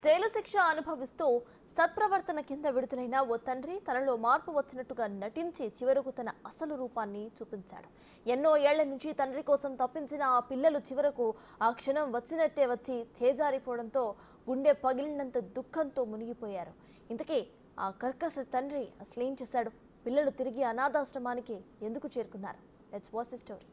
Jail శిక్ష అనుభవిస్తూ సత్ప్రవర్తన కింద విడుదలైన ఓ తండ్రి తనలో మార్పు వచ్చినట్టుగా నటించి చివరకు తన అసలు రూపాన్ని చూపించాడు. ఎన్నో ఏళ్ల నుంచి తండ్రి కోసం తప్పించిన ఆ పిల్లలు చివరకు ఆ క్షణం వచ్చినట్టే వచ్చి చేజారిపోవడంతో గుండె పగిలినంత దుఃఖంతో మునిగిపోయారు. ఇంతకీ ఆ కర్కశ తండ్రి అసలేం చేశాడు? పిల్లలు తిరిగి అనాథాశ్రమానికి ఎందుకు చేరుకున్నారు? Let's watch the story.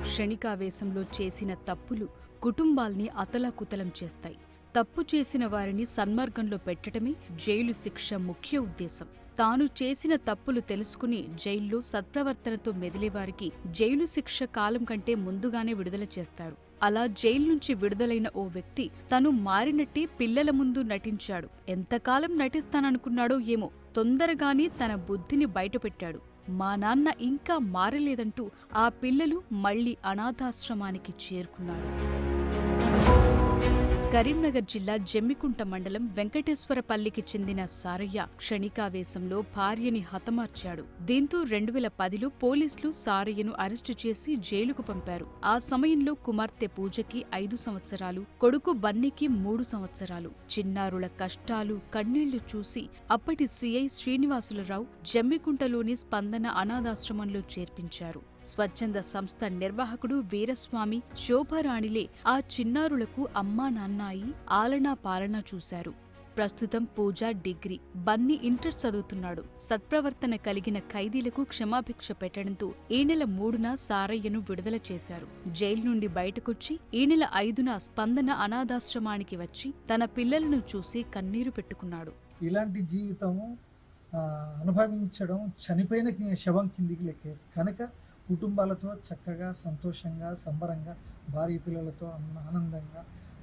క్షణికావేశంలో చేసిన తప్పులు కుటుంబాల్ని అతలాకుతలం చేస్తాయి. తప్పు చేసిన వారిని సన్మార్గంలో పెట్టడమే జైలు శిక్ష ముఖ్య ఉద్దేశం. తాను చేసిన తప్పులు తెలుసుకుని జైల్లో సత్ప్రవర్తనతో మెదిలేవారికి జైలు శిక్ష కాలం కంటే ముందుగానే విడుదల చేస్తారు. అలా జైలు నుంచి విడుదలైన ఓ వ్యక్తి తను మారినట్టే పిల్లల ముందు నటించాడు. ఎంతకాలం నటిస్తాననుకున్నాడో ఏమో, తొందరగానే తన బుద్ధిని బయటపెట్టాడు. మా నాన్న ఇంకా మారలేదంటూ ఆ పిల్లలు మళ్లీ అనాథాశ్రమానికి చేరుకున్నారు. కరీంనగర్ జిల్లా జమ్మికుంట మండలం వెంకటేశ్వరపల్లికి చెందిన సారయ్య క్షణికావేశంలో భార్యని హతమార్చాడు. దీంతో 2010లో పోలీసులు సారయ్యను అరెస్టు చేసి జైలుకు పంపారు. ఆ సమయంలో కుమార్తె పూజకి 5 సంవత్సరాలు, కొడుకు బన్నీకి 3 సంవత్సరాలు. చిన్నారుల కష్టాలు, కన్నీళ్లు చూసి అప్పటి సిఐ శ్రీనివాసులరావు జమ్మికుంటలోని స్పందన అనాథాశ్రమంలో చేర్పించారు. స్వచ్ఛంద సంస్థ నిర్వాహకుడు వీరస్వామి, శోభారాణిలే ఆ చిన్నారులకు అమ్మా నాన్న అయి ఆలనా పాలనా చూశారు. ప్రస్తుతం పూజ డిగ్రీ, బన్నీ ఇంటర్ చదువుతున్నాడు. సత్ప్రవర్తన కలిగిన ఖైదీలకు క్షమాభిక్ష పెట్టడంతో ఈ నెల 3న సారయ్యను విడుదల చేశారు. జైలు నుండి బయటకొచ్చి ఈ నెల 5న స్పందన అనాథాశ్రమానికి వచ్చి తన పిల్లలను చూసి కన్నీరు పెట్టుకున్నాడు. ఇలాంటి జీవితము అనుభవించడం చనిపోయిన శవం కిందికి లెక్కే కనుక కుటుంబాలతో చక్కగా సంతోషంగా సంబరంగా భార్య పిల్లలతో ఆనందంగా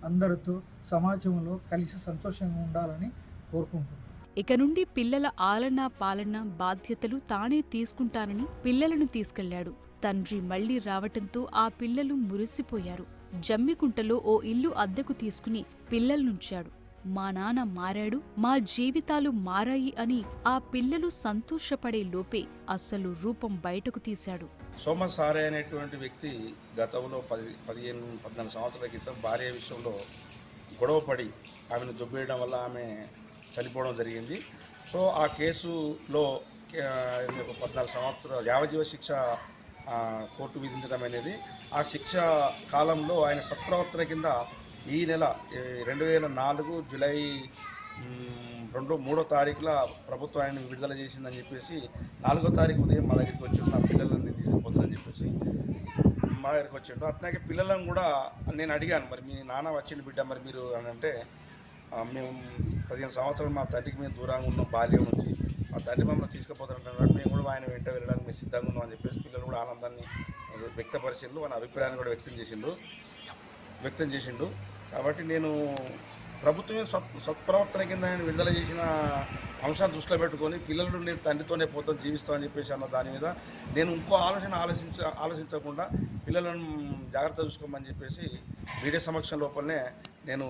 అందరితో సమాజంలో కలిసి సంతోషంగా ఉండాలని కోరుకుంటున్నాను. ఇక నుండి పిల్లల ఆలనా పాలన బాధ్యతలు తానే తీసుకుంటానని పిల్లలను తీసుకెళ్లాడు. తండ్రి మళ్లీ రావటంతో ఆ పిల్లలు మురిసిపోయారు. జమ్మికుంటలో ఓ ఇల్లు అద్దెకు తీసుకుని పిల్లల్నుంచాడు. మా నాన్న మారాడు, మా జీవితాలు మారాయి అని ఆ పిల్లలు సంతోషపడే లోపే అసలు రూపం బయటకు తీశాడు. సోమ సారే అనేటువంటి వ్యక్తి గతంలో 14 సంవత్సరాల క్రితం భార్య విషయంలో గొడవపడి ఆమెను దుబ్బేయడం వల్ల ఆమె చనిపోవడం జరిగింది. సో ఆ కేసులో 14 సంవత్సరాల యావజ్జీవ శిక్ష కోర్టు విధించడం అనేది, ఆ శిక్ష కాలంలో ఆయన సత్ప్రవర్తన కింద ఈ నెల 2004 జూలై 3వ తారీఖున ప్రభుత్వం ఆయన విడుదల చేసిందని చెప్పేసి 4వ తారీఖు ఉదయం మా దగ్గరికి వచ్చిండు. నా పిల్లలని తీసుకుపోతారని చెప్పేసి మా దగ్గరికి వచ్చిండు. అట్లాగే పిల్లలను కూడా నేను అడిగాను, మరి మీ నాన్న వచ్చిండు బిడ్డ, మరి మీరు అని అంటే, మేము 15 సంవత్సరాలు మా తండ్రికి మేము దూరంగా ఉన్నాం, బాల్యం నుంచి మా తండ్రి మమ్మల్ని తీసుకుపోతారంటున్నాడు, మేము కూడా ఆయన వెంట వెళ్ళడానికి మేము సిద్ధంగా ఉన్నాం అని చెప్పేసి పిల్లలు కూడా ఆనందాన్ని వ్యక్తపరిచిండు, మన అభిప్రాయాన్ని కూడా వ్యక్తం చేసిండు. కాబట్టి నేను ప్రభుత్వమే సత్ప్రవర్తన కింద ఆయన విడుదల చేసిన అంశాలు దృష్టిలో పెట్టుకొని పిల్లలు నేను తండ్రితోనే పోతాను జీవిస్తామని చెప్పేసి అన్న దాని మీద నేను ఇంకో ఆలోచించకుండా పిల్లలను జాగ్రత్త చూసుకోమని చెప్పేసి మీడియా సమక్షం లోపలనే నేను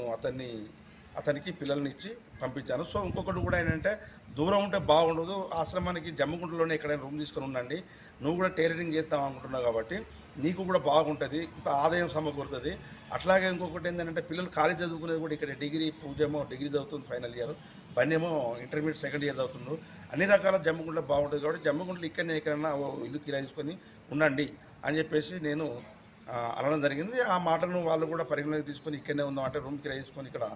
అతనికి పిల్లల్ని ఇచ్చి పంపించాను. సో ఇంకొకటి కూడా ఏంటంటే, దూరం ఉంటే బాగుండదు, ఆశ్రమానికి జమ్మికుంటలోనే ఎక్కడైనా రూమ్ తీసుకొని ఉండండి, నువ్వు కూడా టైలరింగ్ చేస్తాం అనుకుంటున్నావు కాబట్టి నీకు కూడా బాగుంటుంది, ఇంత ఆదాయం సమకూరుతుంది. అట్లాగే ఇంకొకటి ఏంటంటే, పిల్లలు కాలేజ్ చదువుకునేది కూడా ఇక్కడ డిగ్రీ, పూజేమో డిగ్రీ చదువుతుంది ఫైనల్ ఇయర్, బన్నేమో ఇంటర్మీడియట్ సెకండ్ ఇయర్ చదువుతున్నారు. అన్ని రకాల జమ్మికుంటలో బాగుంటుంది కాబట్టి జమ్మికుంటలో ఎక్కడైనా ఇల్లు కిరాయి తీసుకొని ఉండండి అని చెప్పేసి నేను అనడం జరిగింది. ఆ మాటను వాళ్ళు కూడా పరిగణలోకి తీసుకొని ఇక్కడనే ఉందామంటే రూమ్ కిరాయి తీసుకొని ఇక్కడ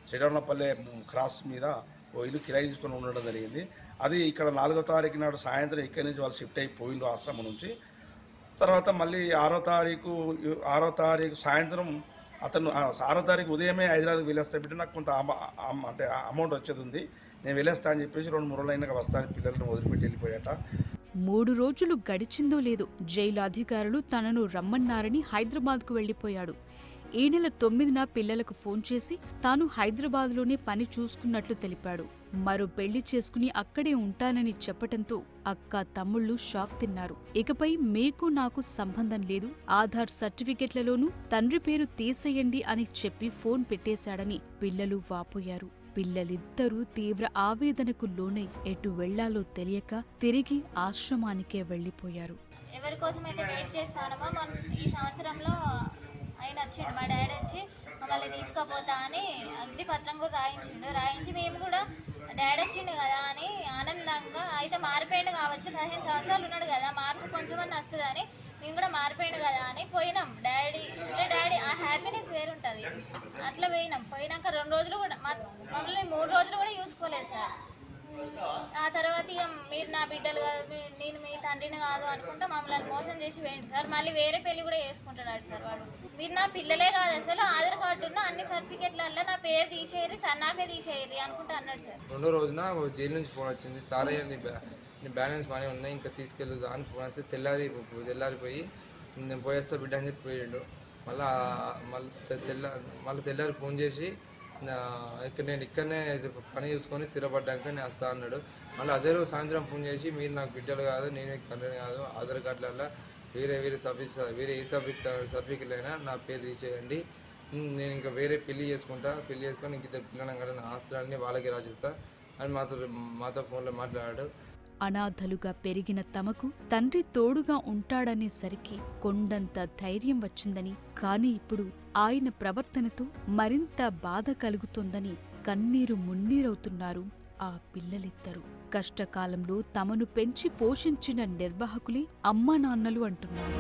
శ్రీరామపల్లె క్రాస్ మీద ఓ ఇల్లు కిరాయి తీసుకొని ఉండడం జరిగింది. అది ఇక్కడ 4వ తారీఖు నాడు సాయంత్రం ఇక్కడి నుంచి వాళ్ళు షిఫ్ట్ అయిపోయిండు ఆశ్రమం నుంచి. తర్వాత మళ్ళీ 6వ తారీఖు సాయంత్రం అతను 6వ తారీఖు ఉదయమే హైదరాబాద్కి వెళ్ళేస్తా బిడ్డ, నాకు కొంత అంటే అమౌంట్ వచ్చేది ఉంది, నేను వెళ్ళేస్తా అని చెప్పేసి 2-3 రోజులైనా వస్తాను పిల్లలను వదిలిపెట్టి వెళ్ళిపోయాట. 3 రోజులు గడిచిందో లేదో జైలు అధికారులు తనను రమ్మన్నారని హైదరాబాద్కు వెళ్లిపోయాడు. ఈ నెల 9న పిల్లలకు ఫోన్ చేసి తాను హైదరాబాద్లోనే పని చూసుకున్నట్లు తెలిపాడు. మరో పెళ్లి చేసుకుని అక్కడే ఉంటానని చెప్పటంతో అక్క తమ్ముళ్లు షాక్ తిన్నారు. ఇకపై మీకు నాకు సంబంధం లేదు, ఆధార్ సర్టిఫికెట్లలోనూ తండ్రి పేరు తీసేయండి అని చెప్పి ఫోన్ పెట్టేశాడని పిల్లలు వాపోయారు. పిల్లలిద్దరూ తీవ్ర ఆవేదనకు లోనై ఎటు వెళ్లాలో తెలియక తిరిగి ఆశ్రమానికే వెళ్లిపోయారు. ఎవరి కోసమైతే వెయిట్ చేస్తానమో ఈ సంవత్సరంలో ఆయన వచ్చిండు, మా డాడీ వచ్చి మమ్మల్ని తీసుకుపోతా అని అగ్నిపత్రం కూడా రాయించి మేము కూడా డాడీ వచ్చిండు కదా అని ఆనందంగా, అయితే మారిపోయిండు కావచ్చు 15 సంవత్సరాలు ఉన్నాడు కదా, మార్పు కొంచెమన్నా వస్తుందని మేము కూడా మారిపోయిండు కదా అని పోయినాం. డాడీ ఆ హ్యాపీనెస్ వేరుంటుంది. అట్లా పోయినాక 2 రోజులు కూడా మమ్మల్ని 3 రోజులు కూడా చూసుకోలేదు సార్. ఆ తర్వాత ఇక మీరు నా బిడ్డలు కాదు, నేను మీ తండ్రిని కాదు అనుకుంటా మమ్మల్ని మోసం చేసి వేయండి సార్. మళ్ళీ వేరే పెళ్లి కూడా వేసుకుంటున్నాడు సార్ వాడు. మీరు నా పిల్లలే కాదు, అసలు ఆధార్ కార్డు ఉన్న అన్ని సర్టిఫికెట్లలో నా పేరు తీసేయరు, సన్నాపే తీసేయరు అనుకుంటా అన్నాడు సార్. 2వ రోజున జైలు నుంచి ఫోన్ వచ్చింది, సారయ్య నీ బ్యాలెన్స్ మనీ ఉన్నాయి ఇంకా తీసుకెళ్ళదు అని ఫోన్ వస్తే తెల్లారిపోయి నేను పోయేస్తా బిడ్డ అని చెప్పి పోయాడు. మళ్ళీ తెల్లారి ఫోన్ చేసి నేను ఇక్కడనే పని చూసుకొని స్థిరపడ్డాక నేను వస్తా అన్నాడు. మళ్ళీ అదే రోజు సాయంత్రం ఫోన్ చేసి మీరు నాకు బిడ్డలు కాదు, నేను మీకు తండ్రిని కాదు, ఆధార్ కార్డులలో వేరే ఏ సర్టిఫికెట్ అయినా నా పేరు తీసేయండి, నేను ఇంకా వేరే పెళ్లి చేసుకొని ఇంక 2 పిల్లలను కదా, నా ఆస్తులన్నీ వాళ్ళకి రాసిస్తా అని మాతో ఫోన్లో మాట్లాడాడు. అనాథలుగా పెరిగిన తమకు తండ్రి తోడుగా ఉంటాడనేసరికి కొండంత ధైర్యం వచ్చిందని, కాని ఇప్పుడు ఆయన ప్రవర్తనతో మరింత బాధ కలుగుతోందని కన్నీరు మున్నీరవుతున్నారు ఆ పిల్లలిద్దరూ. కష్టకాలంలో తమను పెంచి పోషించిన నిర్వాహకులే అమ్మానాన్నలు అంటున్నారు.